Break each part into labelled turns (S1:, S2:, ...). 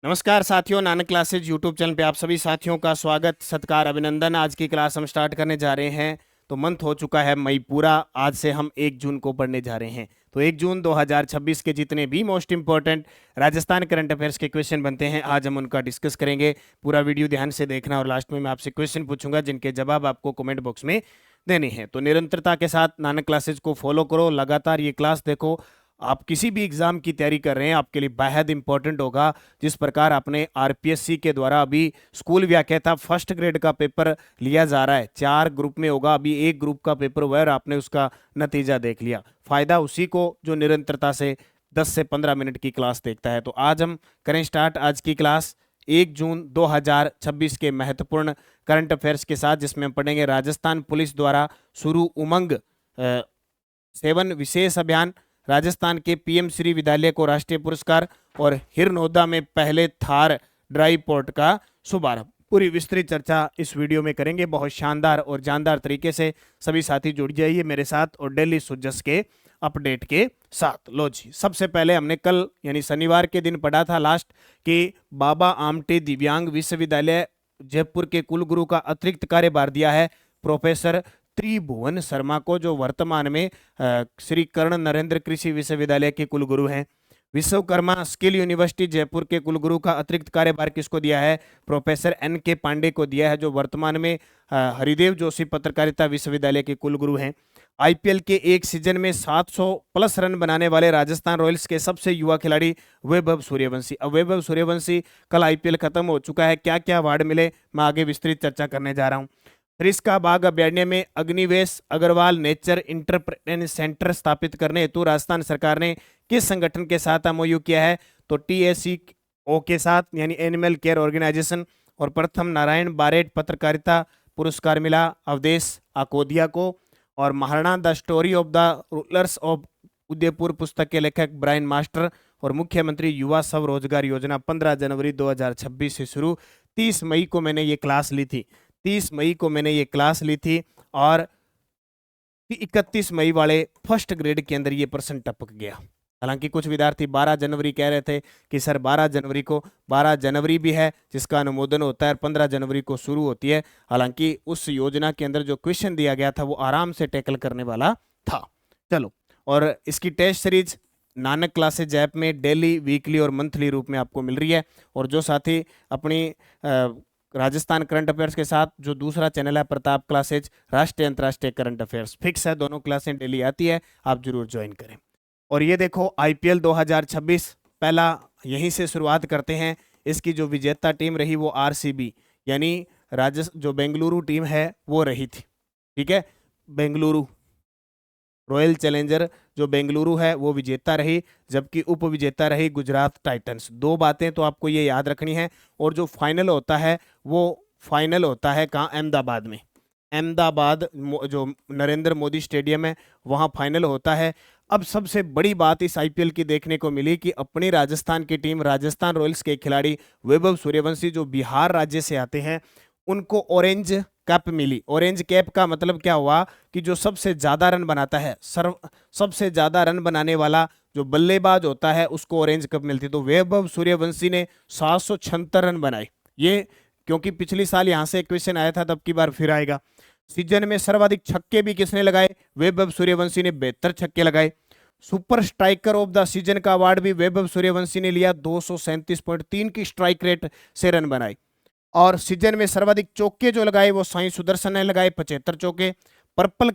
S1: नमस्कार साथियों, Nanak classes YouTube channel पे आप सभी साथियों का स्वागत, सत्कार, अभिनंदन। आज की क्लास हम स्टार्ट करने जा रहे हैं। तो मंथ हो चुका है मई पूरा। आज से हम 1 जून को पढ़ने जा रहे हैं। तो 1 जून 2026 के जितने भी most important Rajasthan current affairs के क्वेश्चन बनते हैं, आज हम उनका डिस्कस करेंगे। पूरा वीडियो ध्यान से देखना और लास्ट में मैं आपसे क्वेश्चन पूछूंगा जिनके जवाब आपको कमेंट बॉक्स में देने हैं। तो निरंतरता के साथ नानक क्लासेज को फॉलो करो, लगातार ये क्लास देखो। आप किसी भी एग्जाम की तैयारी कर रहे हैं, आपके लिए बेहद इंपॉर्टेंट होगा। जिस प्रकार आपने आरपीएससी के द्वारा अभी स्कूल व्याख्याता फर्स्ट ग्रेड का पेपर लिया जा रहा है, 4 ग्रुप में होगा, अभी 1 ग्रुप का पेपर हुआ है और आपने उसका नतीजा देख लिया। फायदा उसी को जो निरंतरता से 10 से 15 मिनट की क्लास देखता है। तो आज हम करें स्टार्ट आज की क्लास 1 जून 2026 के महत्वपूर्ण करंट अफेयर्स के साथ, जिसमें हम पढ़ेंगे राजस्थान पुलिस द्वारा शुरू उमंग 7 विशेष अभियान, राजस्थान के पीएम श्री विद्यालय को राष्ट्रीय पुरस्कार और हिरनौदा में पहले थार ड्राई पोर्ट का शुभारंभ। पूरी विस्तृत चर्चा इस वीडियो में करेंगे, बहुत शानदार और जानदार तरीके से। सभी साथी जुड़ जाइए मेरे साथ और डेली सुजस के अपडेट के साथ। लो जी, सबसे पहले हमने कल यानी शनिवार के दिन पढ़ा था लास्ट कि बाबा आमटे दिव्यांग विश्वविद्यालय जयपुर के कुलगुरु का अतिरिक्त कार्यभार दिया है प्रोफेसर त्रिभुवन शर्मा को, जो वर्तमान में श्री कर्ण नरेंद्र कृषि विश्वविद्यालय के कुलगुरु हैं। विश्वकर्मा स्किल यूनिवर्सिटी जयपुर के कुलगुरु का अतिरिक्त कार्यभार किसको दिया है? प्रोफेसर NK पांडे को दिया है, जो वर्तमान में हरिदेव जोशी पत्रकारिता विश्वविद्यालय के कुलगुरु हैं। आईपीएल के एक सीजन में 700 प्लस रन बनाने वाले राजस्थान रॉयल्स के सबसे युवा खिलाड़ी वैभव सूर्यवंशी। अब वैभव सूर्यवंशी, कल आईपीएल खत्म हो चुका है, क्या क्या अवार्ड मिले मैं आगे विस्तृत चर्चा करने जा रहा हूँ। रिस्का बाग अभ्यारण्य में Agnivesh Agrawal nature interpretation centre स्थापित करने हेतु राजस्थान सरकार ने किस संगठन के साथ एमओयू किया है? तो TACO के साथ, यानी एनिमल केयर ऑर्गेनाइजेशन। और प्रथम नारायण बारेट पत्रकारिता पुरस्कार मिला अवधेश आकोदिया को। और Maharana the story of the rulers of Udaipur पुस्तक के लेखक ब्रायन मास्टर। और मुख्यमंत्री युवा स्वरोजगार योजना 15 जनवरी 2026 से शुरू। 30 मई को मैंने ये क्लास ली थी, 30 मई को मैंने ये क्लास ली थी और 31 मई वाले फर्स्ट ग्रेड के अंदर ये प्रश्न टपक गया। हालांकि कुछ विद्यार्थी 12 जनवरी कह रहे थे कि सर 12 जनवरी को, 12 जनवरी भी है जिसका अनुमोदन होता है, 15 जनवरी को शुरू होती है। हालांकि उस योजना के अंदर जो क्वेश्चन दिया गया था वो आराम से टैकल करने वाला था। चलो, और इसकी test series Nanak classes app में डेली, वीकली और मंथली रूप में आपको मिल रही है। और जो साथी अपनी राजस्थान करंट अफेयर्स के साथ जो दूसरा चैनल है प्रताप क्लासेज, राष्ट्रीय अंतर्राष्ट्रीय करंट अफेयर्स फिक्स है, दोनों क्लासें डेली आती है, आप जरूर ज्वाइन करें। और ये देखो आईपीएल 2026, पहला यहीं से शुरुआत करते हैं। इसकी जो विजेता टीम रही वो आरसीबी, यानी जो बेंगलुरु टीम है वो रही थी। ठीक है, बेंगलुरु रॉयल चैलेंजर जो बेंगलुरु है वो विजेता रही, जबकि उप विजेता रही गुजरात टाइटंस। 2 बातें तो आपको ये याद रखनी है। और जो फाइनल होता है वो फाइनल होता है कहाँ? अहमदाबाद में। अहमदाबाद जो नरेंद्र मोदी स्टेडियम है वहाँ फाइनल होता है। अब सबसे बड़ी बात इस आईपीएल की देखने को मिली कि अपनी राजस्थान की टीम राजस्थान रॉयल्स के खिलाड़ी वैभव सूर्यवंशी जो बिहार राज्य से आते हैं, उनको ऑरेंज कैप मिली। ऑरेंज कैप का मतलब क्या हुआ कि जो सबसे ज्यादा रन बनाता है, सबसे ज्यादा रन बनाने वाला जो बल्लेबाज होता है उसको ऑरेंज कैप मिलती है। तो वैभव सूर्यवंशी ने 776 रन बनाए। ये क्योंकि पिछली साल यहां से क्वेश्चन आया था, तब की बार फिर आएगा। सीजन में सर्वाधिक छक्के भी किसने लगाए? वैभव सूर्यवंशी ने 72 छक्के लगाए। Super striker of the season का अवार्ड भी वैभव सूर्यवंशी ने लिया, 237.3 की स्ट्राइक रेट से रन बनाए। और सीजन में सर्वाधिक चौके जो लगाए वो साई सुदर्शन ने लगाए, 75 चौके। पर्पल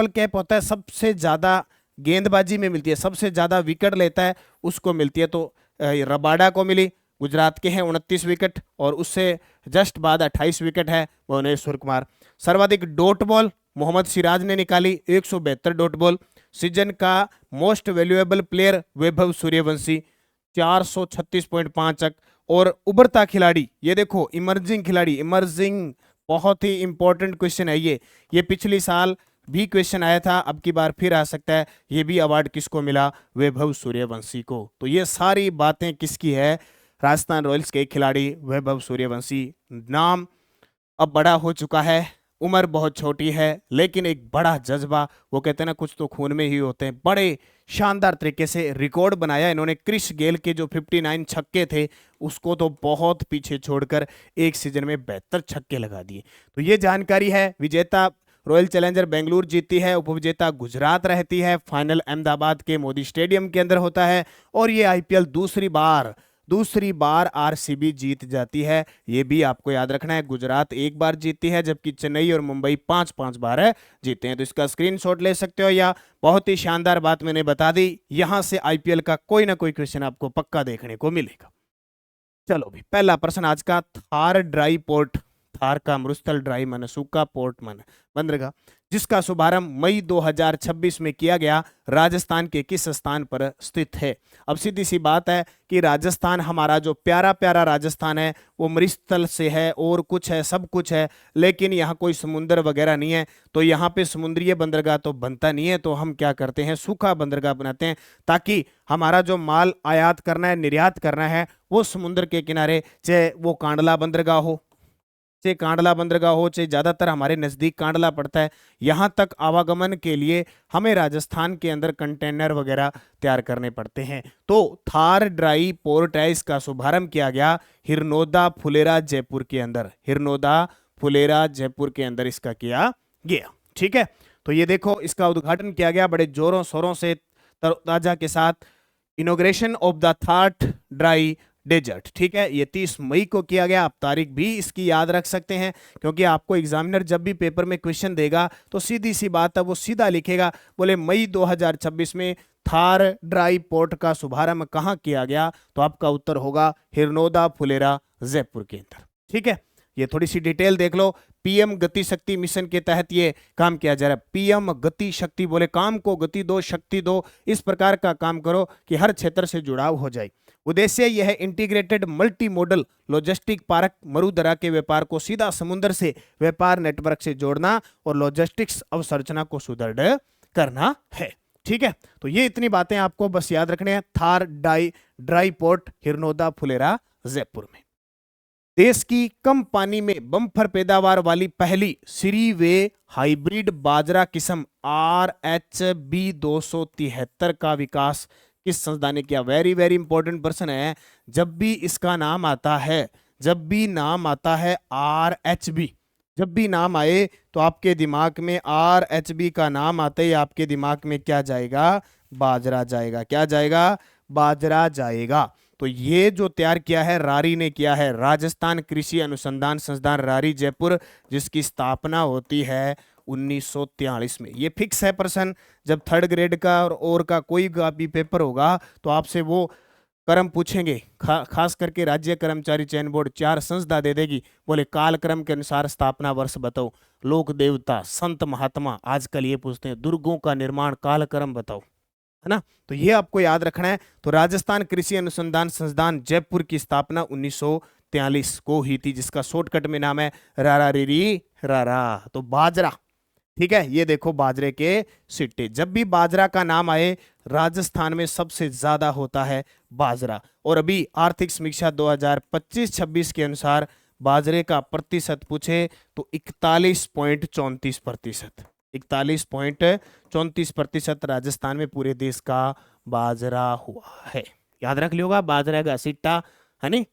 S1: कैप होता है सबसे ज्यादा गेंदबाजी में मिलती है, सबसे ज्यादा विकेट लेता है उसको मिलती है। तो रबाडा को मिली, गुजरात के हैं 29 विकेट, और उससे जस्ट बाद 28 विकेट है भुवनेश्वर कुमार। सर्वाधिक डॉट बॉल मोहम्मद सिराज ने निकाली, 172 डॉट बॉल। सीजन का most valuable player Vaibhav Suryavanshi, 436.5 अंक। और उभरता खिलाड़ी, ये देखो इमर्जिंग खिलाड़ी, इमर्जिंग बहुत ही इंपॉर्टेंट क्वेश्चन है ये पिछली साल भी क्वेश्चन आया था, अब की बार फिर आ सकता है। ये भी अवार्ड किसको मिला? वैभव सूर्यवंशी को। तो ये सारी बातें किसकी है? राजस्थान रॉयल्स के खिलाड़ी वैभव सूर्यवंशी। नाम अब बड़ा हो चुका है, उम्र बहुत छोटी है लेकिन एक बड़ा जज्बा, वो कहते हैं ना कुछ तो खून में ही होते हैं, बड़े शानदार तरीके से रिकॉर्ड बनाया इन्होंने। क्रिस गेल के जो 59 छक्के थे उसको तो बहुत पीछे छोड़कर एक सीजन में 72 छक्के लगा दिए। तो ये जानकारी है। विजेता रॉयल चैलेंजर बेंगलुरु जीती है, उपविजेता गुजरात रहती है, फाइनल अहमदाबाद के मोदी स्टेडियम के अंदर होता है, और ये आईपीएल दूसरी बार आरसीबी जीत जाती है। ये भी आपको याद रखना है, गुजरात एक बार जीती है जबकि चेन्नई और मुंबई 5-5 बार जीते हैं। तो इसका स्क्रीनशॉट ले सकते हो, या बहुत ही शानदार बात मैंने बता दी, यहां से आईपीएल का कोई ना कोई क्वेश्चन आपको पक्का देखने को मिलेगा। चलो भी पहला प्रश्न आज का, थार ड्राई पोर्ट, थार का मरुस्थल, ड्राई मन सूखा, पोर्ट मन बंदरगाह, जिसका शुभारंभ मई 2026 में किया गया, राजस्थान के किस स्थान पर स्थित है? अब सीधी सी बात है कि राजस्थान, हमारा जो प्यारा प्यारा राजस्थान है वो मरुस्थल से है, और कुछ है, सब कुछ है, लेकिन यहाँ कोई समुद्र वगैरह नहीं है, तो यहाँ पे समुद्रीय बंदरगाह तो बनता नहीं है। तो हम क्या करते हैं, सूखा बंदरगाह बनाते हैं, ताकि हमारा जो माल आयात करना है, निर्यात करना है, वो समुद्र के किनारे, चाहे वो कांडला बंदरगाह हो, चाहे कांडला बंदरगाह हो, चाहे ज्यादातर हमारे नजदीक कांडला पड़ता है, यहां तक आवागमन के लिए हमें राजस्थान के अंदर कंटेनर वगैरह तैयार करने पड़ते हैं। तो थार ड्राई पोर्ट है, इसका शुभारंभ किया गया हिरनोदा फुलेरा जयपुर के अंदर, हिरनोदा फुलेरा जयपुर के अंदर इसका किया गया। ठीक है, तो ये देखो इसका उद्घाटन किया गया बड़े जोरों शोरों से, तरोताजा के साथ, inauguration of the Thar dry desert. ठीक है, ये 30 मई को किया गया। आप तारीख भी इसकी याद रख सकते हैं, क्योंकि आपको एग्जामिनर जब भी पेपर में क्वेश्चन देगा तो सीधी सी बात है, वो सीधा लिखेगा, बोले मई 2026 में थार ड्राई पोर्ट का शुभारंभ कहां किया गया, तो आपका उत्तर होगा हिरनोदा फुलेरा जयपुर के अंदर। ठीक है, ये थोड़ी सी डिटेल देख लो। पीएम गति शक्ति मिशन के तहत ये काम किया जा रहा है। पीएम गति शक्ति, बोले काम को गति दो, शक्ति दो, इस प्रकार का काम करो कि हर क्षेत्र से जुड़ाव हो जाए। उद्देश्य यह है integrated multi modal logistic park Marudhara के व्यापार को सीधा समुद्र से व्यापार नेटवर्क से जोड़ना और लॉजिस्टिक्स अवसंरचना को सुदृढ़ करना है। ठीक है, तो ये इतनी बातें आपको बस याद रखने हैं। थार ड्राई पोर्ट हिरनोदा फुलेरा जयपुर में। देश की कम पानी में बम्पर पैदावार वाली पहली श्रीवे हाइब्रिड बाजरा किस्म RH-B 273 का विकास किस संस्था ने किया? वेरी वेरी इंपॉर्टेंट प्रश्न है। जब भी इसका नाम आता है, जब भी नाम आता है RH-B, जब भी नाम आए तो आपके दिमाग में RH-B का नाम आते ही आपके दिमाग में क्या जाएगा? बाजरा जाएगा। क्या जाएगा? बाजरा जाएगा। तो ये जो तैयार किया है रारी ने किया है, राजस्थान कृषि अनुसंधान संस्थान रारी जयपुर, जिसकी स्थापना होती है 1943 में। ये फिक्स है प्रश्न। जब थर्ड ग्रेड का और का कोई भी पेपर होगा तो आपसे वो क्रम पूछेंगे, खास करके राज्य कर्मचारी चयन बोर्ड 4 संस्था दे देगी, बोले कालक्रम के अनुसार स्थापना वर्ष बताओ, लोक देवता, संत महात्मा, आजकल ये पूछते हैं दुर्गों का निर्माण कालक्रम बताओ, है ना। तो ये आपको याद रखना है। तो राजस्थान कृषि अनुसंधान संस्थान जयपुर की स्थापना 1943 को हुई थी, जिसका शॉर्टकट में नाम है रारा रीरी रारा। तो बाजरा, ठीक है, ये देखो बाजरे के सिट्टे। जब भी बाजरा का नाम आए राजस्थान में सबसे ज्यादा होता है बाजरा। और अभी आर्थिक समीक्षा 2025-26 के अनुसार बाजरे का प्रतिशत पूछे तो 41.34%, 41.34% राजस्थान में पूरे देश का बाजरा हुआ है। याद रख लियोगा बाजरा का सिट्टा, है नहीं।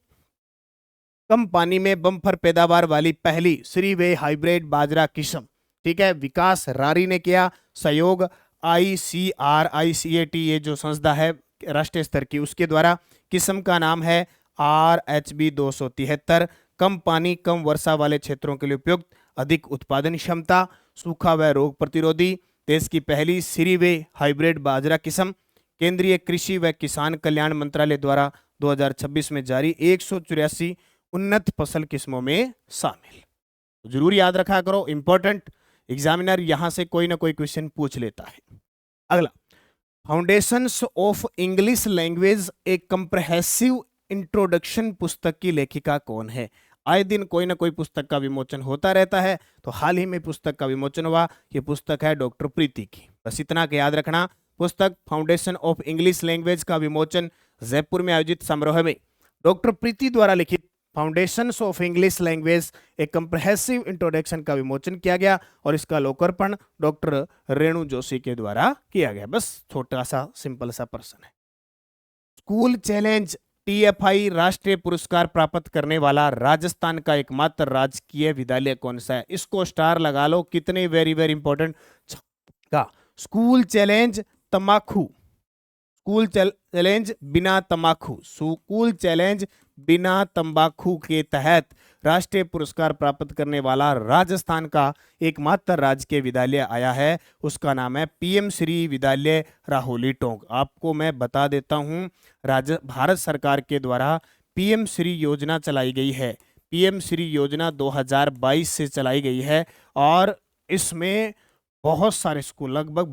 S1: कम पानी में बम्पर पैदावार वाली पहली श्रीवे हाइब्रिड बाजरा किस्म, ठीक है, विकास रारी ने किया, सहयोग ICAT, ये जो संस्था है राष्ट्रीय स्तर की, उसके द्वारा। किस्म का नाम है RH-B 273, कम पानी कम वर्षा वाले क्षेत्रों के लिए उपयुक्त, अधिक उत्पादन क्षमता, सूखा व रोग प्रतिरोधी, देश की पहली श्रीवे हाइब्रिड बाजरा किस्म, केंद्रीय कृषि व किसान कल्याण मंत्रालय द्वारा 2026 में जारी 184 उन्नत फसल किस्मों में शामिल। जरूर याद रखा करो, इंपॉर्टेंट, एग्जामिनर यहां से कोई ना कोई क्वेश्चन पूछ लेता है। अगला, foundations of English language A comprehensive introduction पुस्तक की लेखिका कौन है? आए दिन कोई ना कोई पुस्तक का विमोचन होता रहता है, तो हाल ही में पुस्तक का विमोचन हुआ। ये पुस्तक है डॉक्टर प्रीति की। बस इतना के याद रखना, पुस्तक फाउंडेशन ऑफ इंग्लिश लैंग्वेज का विमोचन जयपुर में आयोजित समारोह में डॉक्टर प्रीति द्वारा लिखित फाउंडेशंस ऑफ इंग्लिश लैंग्वेज एक कंप्रहेंसिव इंट्रोडक्शन का विमोचन किया गया और इसका लोकार्पण डॉक्टर रेणु जोशी के द्वारा किया गया। बस छोटा सा सिंपल सा प्रश्न है। स्कूल चैलेंज टीएफआई राष्ट्रीय पुरस्कार प्राप्त करने वाला राजस्थान का एकमात्र राजकीय विद्यालय कौन सा है? इसको स्टार लगा लो, कितने वेरी वेरी इंपॉर्टेंट का। स्कूल चैलेंज तमाखू, स्कूल चैलेंज बिना तंबाकू, स्कूल चैलेंज बिना तंबाकू के तहत राष्ट्रीय पुरस्कार प्राप्त करने वाला राजस्थान का एकमात्र राजकीय विद्यालय आया है, उसका नाम है पीएम श्री विद्यालय राहोली टोंक। आपको मैं बता देता हूं, भारत सरकार के द्वारा पीएम श्री योजना चलाई गई है। पीएम श्री योजना 2022 से चलाई गई है और इसमें बहुत सारे स्कूल, लगभग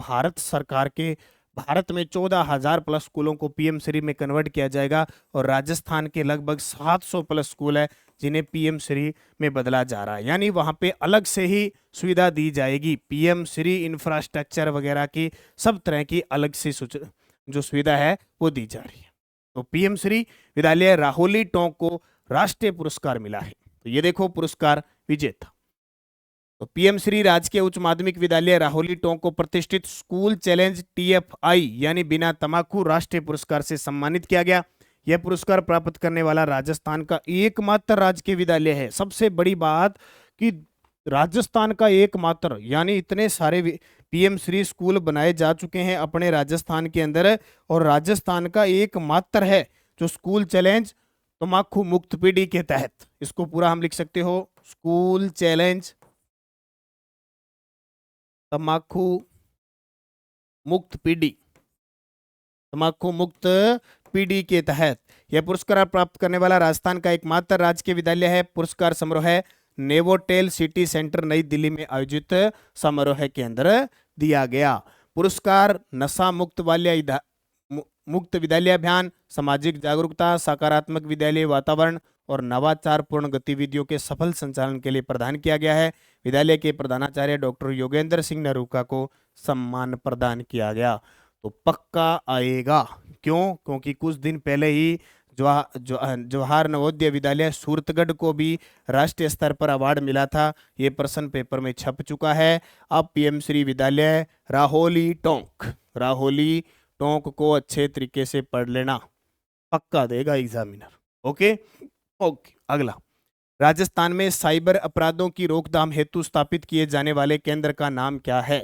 S1: भारत में 14,000 प्लस स्कूलों को पीएम श्री में कन्वर्ट किया जाएगा और राजस्थान के लगभग 700 प्लस स्कूल है जिन्हें पीएम श्री में बदला जा रहा है। यानी वहां पे अलग से ही सुविधा दी जाएगी, पीएम श्री इंफ्रास्ट्रक्चर वगैरह की सब तरह की अलग से जो सुविधा है वो दी जा रही है। तो पीएम श्री विद्यालय राहोली टोंक को राष्ट्रीय पुरस्कार मिला है। तो ये देखो पुरस्कार विजेता। तो पीएम श्री राजकीय उच्च माध्यमिक विद्यालय राहोली टोंक को प्रतिष्ठित स्कूल चैलेंज टीएफआई यानी बिना तंबाकू राष्ट्रीय पुरस्कार से सम्मानित किया गया। यह पुरस्कार प्राप्त करने वाला राजस्थान का एकमात्र राजकीय विद्यालय है। सबसे बड़ी बात कि राजस्थान का एकमात्र, यानी इतने सारे पीएम श्री स्कूल बनाए जा चुके हैं अपने राजस्थान के अंदर और राजस्थान का एकमात्र है जो स्कूल चैलेंज तंबाकू मुक्त पीढ़ी के तहत। इसको पूरा हम लिख सकते हो, स्कूल चैलेंज तंबाकू मुक्त पीढ़ी, तंबाकू मुक्त पीढ़ी के तहत यह पुरस्कार प्राप्त करने वाला राजस्थान का एकमात्र राजकीय विद्यालय है। पुरस्कार समारोह है नेवोटेल सिटी सेंटर नई दिल्ली में आयोजित समारोह के अंदर दिया गया। पुरस्कार नशा मुक्त विद्यालय अभियान, सामाजिक जागरूकता, सकारात्मक विद्यालय वातावरण और नवाचार पूर्ण गतिविधियों के सफल संचालन के लिए प्रदान किया गया है। विद्यालय के प्रधानाचार्य डॉक्टर योगेंद्र सिंह नरूका को सम्मान प्रदान किया गया। तो पक्का आएगा, क्यों? क्योंकि कुछ दिन पहले ही जवाहर नवोदय विद्यालय सूरतगढ़ को भी राष्ट्रीय स्तर पर अवार्ड मिला था। ये प्रश्न पेपर में छप चुका है। अब पीएम श्री विद्यालय राहोली टोंक को अच्छे तरीके से पढ़ लेना, पक्का देगा एग्जामिनर। ओके, अगला, राजस्थान में साइबर अपराधों की रोकथाम हेतु स्थापित किए जाने वाले केंद्र का नाम क्या है?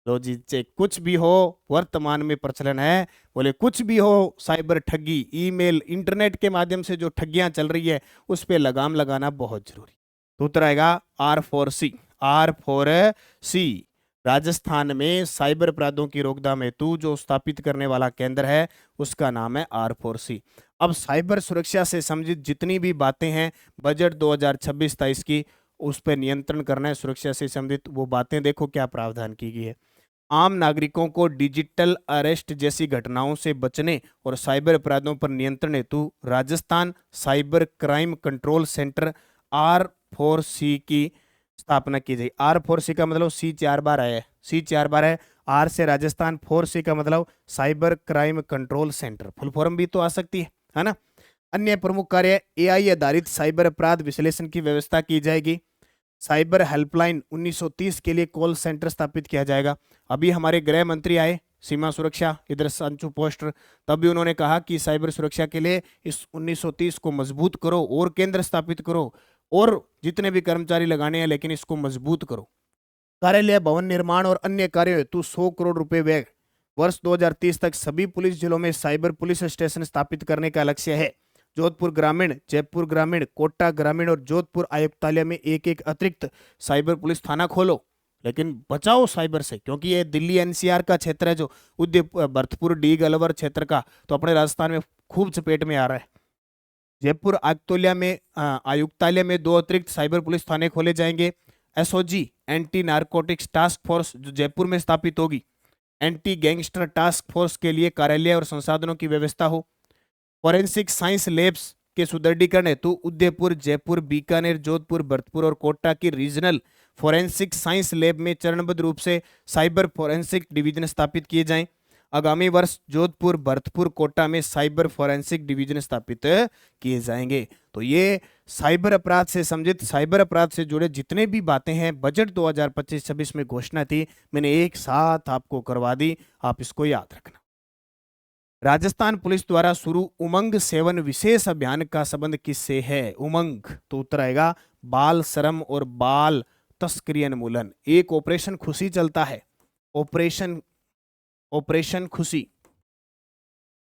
S1: लो जी, कुछ भी हो, वर्तमान में प्रचलन है, बोले कुछ भी हो, साइबर ठगी, ईमेल, इंटरनेट के माध्यम से जो ठगियां चल रही है उस पर लगाम लगाना बहुत जरूरी। तो उत्तर आएगा R4C। राजस्थान में साइबर अपराधों की रोकथाम हेतु जो स्थापित करने वाला केंद्र है उसका नाम है R4C। अब साइबर सुरक्षा से संबंधित जितनी भी बातें हैं बजट 2026-27 की, उस पर नियंत्रण करना है। सुरक्षा से संबंधित वो बातें देखो क्या प्रावधान की गई है। आम नागरिकों को डिजिटल अरेस्ट जैसी घटनाओं से बचने और साइबर अपराधों पर नियंत्रण हेतु Rajasthan cyber crime control centre R4C की स्थापना की गई। R4C का मतलब C 4 बार है, C 4 बार है। R से राजस्थान, 4C का मतलब cyber crime control centre, full form भी तो आ सकती है ना। अन्य प्रमुख कार्य, AI आधारित साइबर अपराध विश्लेषण की व्यवस्था की जाएगी। साइबर हेल्पलाइन 1930 के लिए कॉल सेंटर स्थापित किया जाएगा। अभी हमारे गृह मंत्री आए, सीमा सुरक्षा, इधर संचू पोस्टर, तब भी उन्होंने कहा कि साइबर सुरक्षा के लिए इस 1930 को मजबूत करो और केंद्र स्थापित करो और जितने भी कर्मचारी लगाने हैं लेकिन इसको मजबूत करो। कार्यालय भवन निर्माण और अन्य कार्यों हेतु 100 करोड़ रुपए व्यय। वर्ष 2030 तक सभी पुलिस जिलों में साइबर पुलिस स्टेशन स्थापित करने का लक्ष्य है। जोधपुर ग्रामीण, जयपुर ग्रामीण, कोटा ग्रामीण और जोधपुर आयुक्तालय में एक एक अतिरिक्त साइबर पुलिस थाना खोलो, लेकिन बचाओ साइबर से, क्योंकि ये दिल्ली NCR का क्षेत्र है जो भरतपुर डीग अलवर क्षेत्र का, तो अपने राजस्थान में खूब चपेट में आ रहा है। जयपुर आयुक्तालय में 2 अतिरिक्त साइबर पुलिस थाने खोले जाएंगे। SOG anti narcotics task force जो जयपुर में स्थापित होगी। एंटी गैंगस्टर टास्क फोर्स के लिए कार्यालय और संसाधनों की व्यवस्था हो। फॉरेंसिक साइंस लैब्स के सुदृढ़ीकरण हेतु उदयपुर, जयपुर, बीकानेर, जोधपुर, भरतपुर और कोटा की रीजनल फॉरेंसिक साइंस लैब में चरणबद्ध रूप से साइबर फॉरेंसिक डिवीजन स्थापित किए जाएं। आगामी वर्ष जोधपुर, भरतपुर, कोटा में साइबर फोरेंसिक डिवीजन स्थापित किए जाएंगे। तो ये साइबर अपराध से संबंधित, साइबर अपराध से जुड़े जितने भी बातें हैं, बजट 2025-26 में घोषणा थी, मैंने एक साथ आपको करवा दी, आप इसको याद रखना। राजस्थान पुलिस द्वारा शुरू उमंग 7 विशेष अभियान का संबंध किससे है? उमंग, तो उत्तर आएगा बाल श्रम और बाल तस्करी उन्मूलन। एक ऑपरेशन खुशी चलता है, ऑपरेशन खुशी,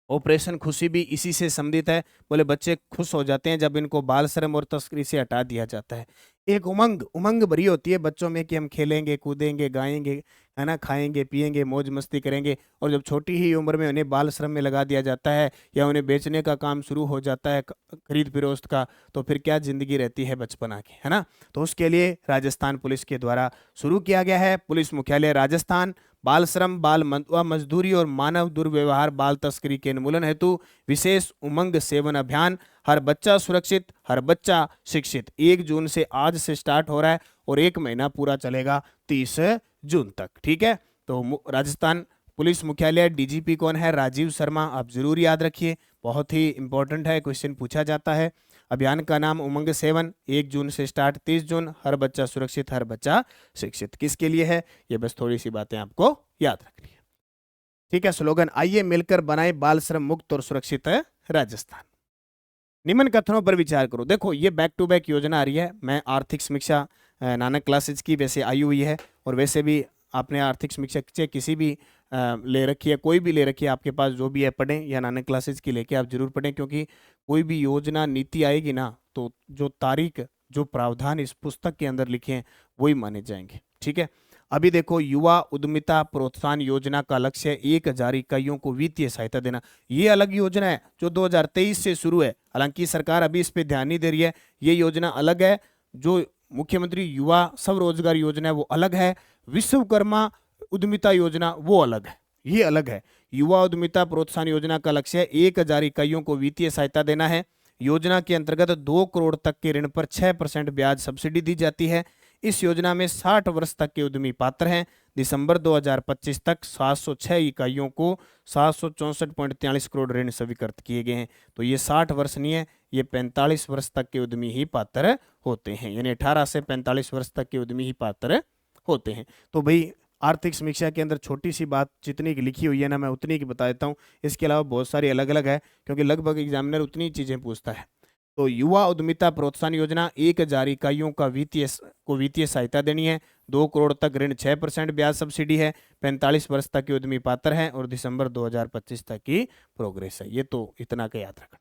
S1: ऑपरेशन खुशी भी इसी से संबंधित है। बोले बच्चे खुश हो जाते हैं जब इनको बाल श्रम और तस्करी से हटा दिया जाता है। एक उमंग भरी होती है बच्चों में कि हम खेलेंगे, कूदेंगे, गाएंगे, है ना, खाएंगे, पिएंगे, मौज मस्ती करेंगे। और जब छोटी ही उम्र में उन्हें बाल श्रम में लगा दिया जाता है या उन्हें बेचने का काम शुरू हो जाता है, खरीद फिरोख्त का, तो फिर क्या जिंदगी रहती है बचपना की, है ना। तो उसके लिए राजस्थान पुलिस के द्वारा शुरू किया गया है, पुलिस मुख्यालय राजस्थान, बाल श्रम, बाल मजदूरी और मानव दुर्व्यवहार, बाल तस्करी के उन्मूलन हेतु विशेष उमंग 7 अभियान, हर बच्चा सुरक्षित, हर बच्चा शिक्षित, 1 जून से आज से स्टार्ट हो रहा है और 1 महीना पूरा चलेगा 30 जून तक। ठीक है, तो राजस्थान पुलिस मुख्यालय डीजीपी कौन है? राजीव शर्मा। आप जरूर याद रखिए, बहुत ही इंपॉर्टेंट है, क्वेश्चन पूछा जाता है। अभियान का नाम उमंग 7, 1 जून से स्टार्ट, 30 जून, हर बच्चा सुरक्षित, हर बच्चा शिक्षित। किसके लिए है? ये बस थोड़ी सी बातें आपको याद रखनी है। ठीक है, स्लोगन आइए मिलकर बनाए बाल श्रम मुक्त और सुरक्षित राजस्थान। निम्न कथनों पर विचार करो। देखो ये बैक टू बैक योजना आ रही है। मैं आर्थिक समीक्षा नानक क्लासेज की वैसे आई हुई है, और वैसे भी आपने आर्थिक समीक्षा से किसी भी ले रखी है, कोई भी ले रखी है आपके पास, जो भी है पढ़ें, या नानक क्लासेज की लेके आप जरूर पढ़ें, क्योंकि कोई भी योजना नीति आएगी ना, तो जो तारीख, जो प्रावधान इस पुस्तक के अंदर लिखे हैं वही माने जाएंगे। ठीक है, अभी देखो युवा उद्यमिता प्रोत्साहन योजना का लक्ष्य 1000 इकाइयों को वित्तीय सहायता देना। ये अलग योजना है जो 2023 से शुरू है, हालांकि सरकार अभी इस पे ध्यान नहीं दे रही है। ये योजना अलग है, जो मुख्यमंत्री युवा स्वरोजगार योजना है वो अलग है, विश्वकर्मा उद्यमिता योजना वो अलग है, ये अलग है। युवा उद्यमिता प्रोत्साहन योजना का लक्ष्य 1000 इकाइयों को वित्तीय सहायता देना है। योजना के अंतर्गत 2 करोड़ तक के ऋण पर 6% ब्याज सब्सिडी दी जाती है। इस योजना में 60 वर्ष तक के उद्यमी पात्र हैं। दिसंबर 2025 तक 706 इकाइयों को 764.43 करोड़ ऋण स्वीकृत किए गए हैं। तो ये 60 वर्ष नहीं है, ये 45 वर्ष तक के उद्यमी ही पात्र होते हैं, यानी 18 से 45 वर्ष तक के उद्यमी ही पात्र होते हैं। तो भाई आर्थिक समीक्षा के अंदर छोटी सी बात जितनी की लिखी हुई है ना, मैं उतनी की बता देता हूँ। इसके अलावा बहुत सारी अलग अलग है, क्योंकि लगभग एग्जामिनर उतनी चीजें पूछता है। तो युवा उद्यमिता प्रोत्साहन योजना 1000 इकाइयों का वित्तीय सहायता देनी है। 2 करोड़ तक ऋण, 6% ब्याज सब्सिडी है, 45 वर्ष तक के उद्यमी पात्र हैं, और दिसंबर 2025 तक की प्रोग्रेस है। ये तो इतना का याद रखना।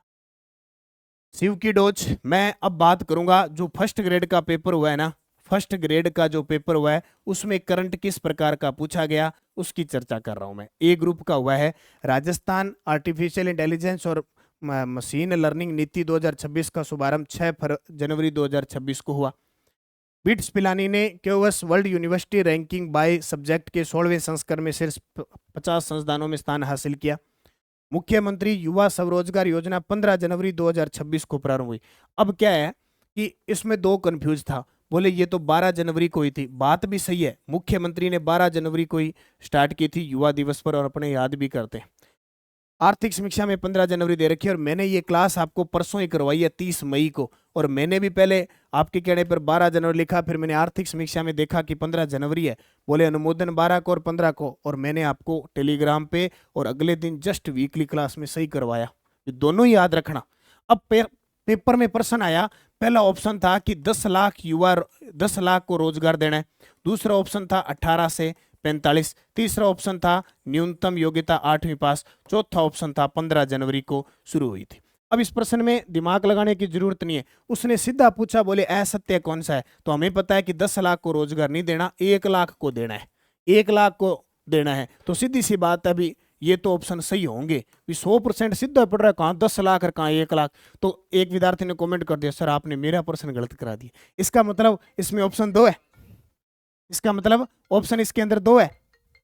S1: शिव की डोज, मैं अब बात करूंगा जो फर्स्ट ग्रेड का पेपर हुआ है ना, फर्स्ट ग्रेड का जो पेपर हुआ है उसमें करंट किस प्रकार का पूछा गया उसकी चर्चा कर रहा हूं मैं। ए ग्रुप का हुआ है राजस्थान आर्टिफिशियल इंटेलिजेंस और मशीन लर्निंग नीति 2026 का शुभारंभ 6 जनवरी 2026 को हुआ। बिट्स पिलानी ने QS world university ranking by subject के 16वें संस्करण में शीर्ष 50 संस्थानों में स्थान हासिल किया। मुख्यमंत्री युवा स्वरोजगार योजना 15 जनवरी 2026 को प्रारंभ हुई। अब क्या है कि इसमें 2 कंफ्यूज था, बोले ये तो 12 जनवरी को ही थी। बात भी सही है, मुख्यमंत्री ने 12 जनवरी को ही स्टार्ट की थी युवा दिवस पर, और अपने याद भी करते हैं। आर्थिक समीक्षा में 15 जनवरी दे रखी है, और मैंने ये क्लास आपको परसों ही करवाई है 30 मई को, और मैंने भी पहले आपके कहने पर 12 जनवरी लिखा, फिर मैंने आर्थिक समीक्षा में देखा कि 15 जनवरी है, बोले अनुमोदन 12 को और 15 को, और मैंने आपको टेलीग्राम पे और अगले दिन जस्ट वीकली क्लास में सही करवाया। ये दोनों ही याद रखना। अब पेपर में प्रश्न आया, पहला ऑप्शन था कि 10 लाख को रोजगार देना है, दूसरा ऑप्शन था 18 से 45, तीसरा ऑप्शन था न्यूनतम योग्यता 8वीं पास, चौथा ऑप्शन था 15 जनवरी को शुरू हुई थी। अब इस प्रश्न में दिमाग लगाने की जरूरत नहीं है, उसने सीधा पूछा, बोले असत्य कौन सा है। तो हमें पता है कि 10 लाख को रोजगार नहीं देना, 1 लाख को देना है, 1 लाख को देना है। तो सीधी सी बात है, अभी ये तो ऑप्शन सही होंगे, 100% सीधा पड़ रहा है, कहाँ 10 लाख और कहाँ 1 लाख। तो एक विद्यार्थी ने कमेंट कर दिया, सर आपने मेरा प्रश्न गलत करा दिया। इसका मतलब इसमें ऑप्शन 2 है, इसका मतलब ऑप्शन इसके अंदर 2 है,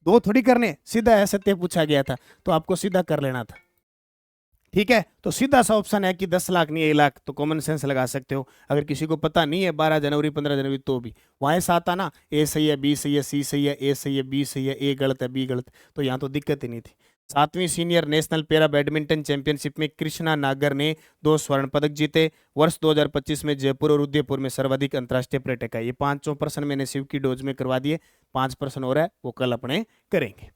S1: 2 थोड़ी करने, सीधा असत्य पूछा गया था तो आपको सीधा कर लेना था। ठीक है, तो सीधा सा ऑप्शन है कि 10 लाख नहीं 1 लाख, तो कॉमन सेंस लगा सकते हो। अगर किसी को पता नहीं है 12 जनवरी 15 जनवरी, तो भी वहां से आता ना, ए सही है, बी सही है, सी सही है, ए सही है, बी सही है, ए गलत है, बी गलत, तो यहाँ तो दिक्कत ही नहीं थी। 7वीं senior national para badminton championship में कृष्णा नागर ने 2 स्वर्ण पदक जीते। वर्ष 2025 में जयपुर और उदयपुर में सर्वाधिक अंतर्राष्ट्रीय पर्यटक है। ये 5 प्रश्न मैंने शिव की डोज में करवा दिए, 5 प्रश्न और है वो कल अपने करेंगे।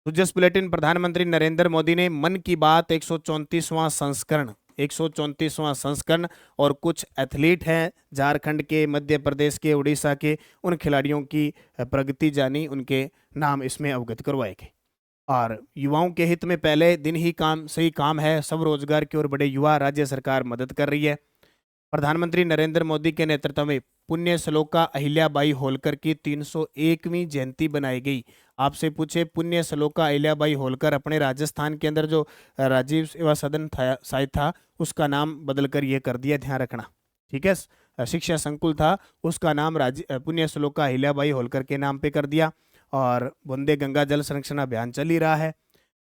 S1: सुजस बुलेटिन। प्रधानमंत्री नरेंद्र मोदी ने मन की बात 134वां संस्करण और कुछ एथलीट हैं झारखंड के, मध्य प्रदेश के, उड़ीसा के, उन खिलाड़ियों की प्रगति जानी, उनके नाम इसमें अवगत करवाए गए। और युवाओं के हित में पहले दिन ही सही काम है, सब रोजगार की ओर बड़े युवा, राज्य सरकार मदद कर रही है। प्रधानमंत्री नरेंद्र मोदी के नेतृत्व में पुण्य श्लोका अहिल्याबाई होलकर की 301वीं जयंती बनाई गई। आपसे पूछे, पुण्य श्लोका अहिल्याबाई होलकर अपने राजस्थान के अंदर जो राजीव सेवा सदन शायद था उसका नाम बदलकर ये कर दिया, ध्यान रखना, ठीक है। शिक्षा संकुल था, उसका नाम पुण्य श्लोका अहिल्याबाई होलकर के नाम पे कर दिया। और वंदे गंगा जल संरक्षण अभियान चल ही रहा है।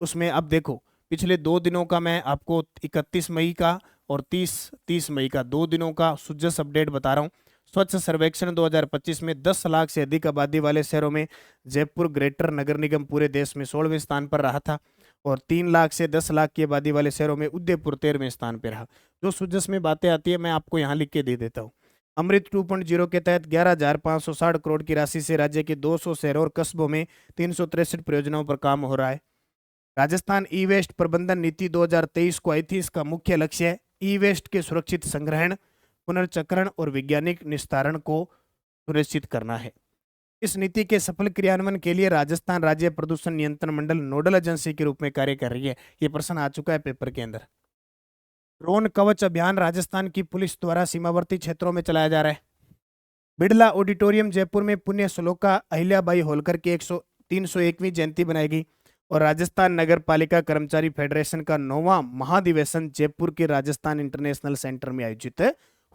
S1: उसमें अब देखो, पिछले 2 दिनों का मैं आपको 31 मई का और 30 मई का 2 दिनों का सुजस अपडेट बता रहा हूँ। स्वच्छ सर्वेक्षण 2025 में 10 लाख से अधिक आबादी वाले शहरों में जयपुर ग्रेटर नगर निगम पूरे देश में 16वें स्थान पर रहा था और 3 लाख से 10 लाख की आबादी वाले शहरों में उदयपुर 13वें स्थान पर रहा। जो सुजस में बातें आती है मैं आपको यहाँ लिख के दे देता हूँ। अमृत 2.0 के तहत 11,560 करोड़ की राशि से राज्य के 200 शहरों और कस्बों में 363 परियोजनाओं पर काम हो रहा है। राजस्थान ई वेस्ट प्रबंधन नीति 2023 को आई थी। इसका मुख्य लक्ष्य है ई वेस्ट के सुरक्षित संग्रहण, पुनर्चक्रण और वैज्ञानिक निस्तारण को सुनिश्चित करना है। इस नीति के सफल क्रियान्वयन के लिए राजस्थान राज्य प्रदूषण नियंत्रण मंडल नोडल एजेंसी के रूप में कार्य कर रही है। ये प्रश्न आ चुका है पेपर के अंदर। ड्रोन कवच अभियान राजस्थान की पुलिस द्वारा सीमावर्ती क्षेत्रों में चलाया जा रहा है। बिड़ला ऑडिटोरियम जयपुर में पुण्य श्लोका अहिल्याबाई होलकर की 301वीं जयंती बनाई गई और राजस्थान नगर पालिका कर्मचारी फेडरेशन का 9वां महाधिवेशन जयपुर के राजस्थान इंटरनेशनल सेंटर में आयोजित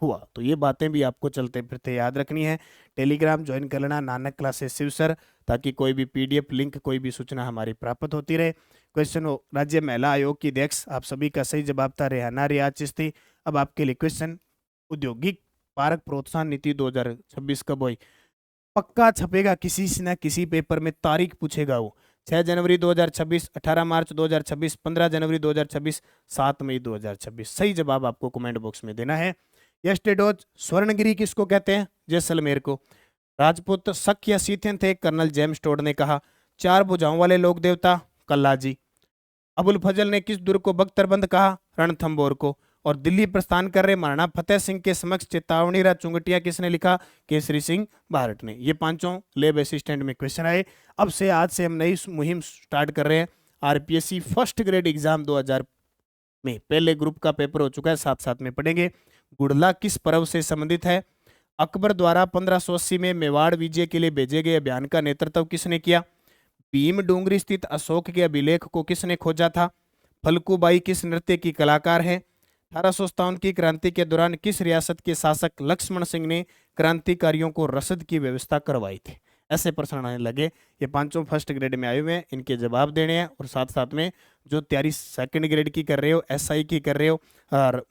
S1: हुआ। तो ये बातें भी आपको चलते फिरते याद रखनी है। टेलीग्राम ज्वाइन कर लेना, नानक क्लासेस शिव सर, ताकि कोई भी पीडीएफ लिंक, कोई भी सूचना हमारी प्राप्त होती रहे। क्वेश्चन हो, राज्य महिला आयोग की अध्यक्ष, आप सभी का सही जवाब था रेहाना रियाज चिश्ती। अब आपके लिए क्वेश्चन, औद्योगिक पार्क प्रोत्साहन नीति 2026 कब हुई? पक्का छपेगा किसी न किसी पेपर में, तारीख पूछेगा वो। 6 जनवरी 2026, 18 मार्च 2026, 15 जनवरी 2026, 7 मई 2026। सही जवाब आपको कमेंट बॉक्स में देना है। यस्टेडोज स्वर्णगिरी किसको कहते हैं? जैसलमेर को। राजपूत शक या सीथियन थे? कर्नल जेम्स टोड ने कहा। 4 भुजाओं वाले लोक देवता? कल्लाजी। अबुल फजल ने किस दुर्ग को बख्तरबंद कहा? रणथंबोर को। और दिल्ली प्रस्थान कर रहे महाराणा फतेह सिंह के समक्ष चेतावनी रा चुंगटिया किसने लिखा? केसरी सिंह भारत ने। ये 5 लेब असिस्टेंट में क्वेश्चन आए। अब से आज से हम नई मुहिम स्टार्ट कर रहे हैं। आरपीएससी फर्स्ट ग्रेड एग्जाम 2000 में पहले ग्रुप का पेपर हो चुका है, साथ साथ में पढ़ेंगे। गुड़ला किस पर्व से संबंधित है? अकबर द्वारा 1580 में मेवाड़ विजय के लिए भेजे गए अभियान का नेतृत्व किसने किया? भीम डूंगरी स्थित अशोक के अभिलेख को किसने खोजा था? फल्कूबाई किस नृत्य की कलाकार है? 1857 की क्रांति के दौरान किस रियासत के शासक लक्ष्मण सिंह ने क्रांतिकारियों को रसद की व्यवस्था करवाई थी? ऐसे प्रश्न आने लगे। ये 5 फर्स्ट ग्रेड में आए हुए हैं, इनके जवाब देने हैं। और साथ साथ में जो तैयारी सेकंड ग्रेड की कर रहे हो, एसआई की कर रहे हो, और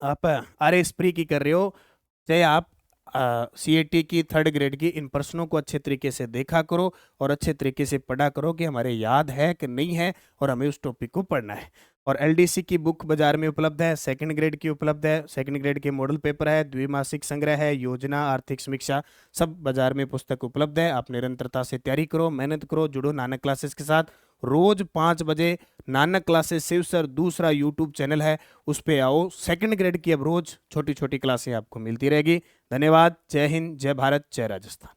S1: आप आरएस प्री की कर रहे हो, चाहे आप सीएटी की 3rd ग्रेड की, इन प्रश्नों को अच्छे तरीके से देखा करो और अच्छे तरीके से पढ़ा करो कि हमारे याद है कि नहीं है और हमें उस टॉपिक को पढ़ना है। और एलडीसी की बुक बाजार में उपलब्ध है, 2nd ग्रेड की उपलब्ध है, 2nd ग्रेड के मॉडल पेपर है, द्विमासिक संग्रह है, योजना, आर्थिक समीक्षा, सब बाजार में पुस्तक उपलब्ध है। आप निरंतरता से तैयारी करो, मेहनत करो, जुड़ो नानक क्लासेस के साथ। रोज 5 बजे नानक क्लासेस शिव सर दूसरा यूट्यूब चैनल है, उस पे आओ। 2nd ग्रेड की अब रोज छोटी छोटी क्लासें आपको मिलती रहेगी। धन्यवाद। जय हिंद, जय भारत, जय राजस्थान।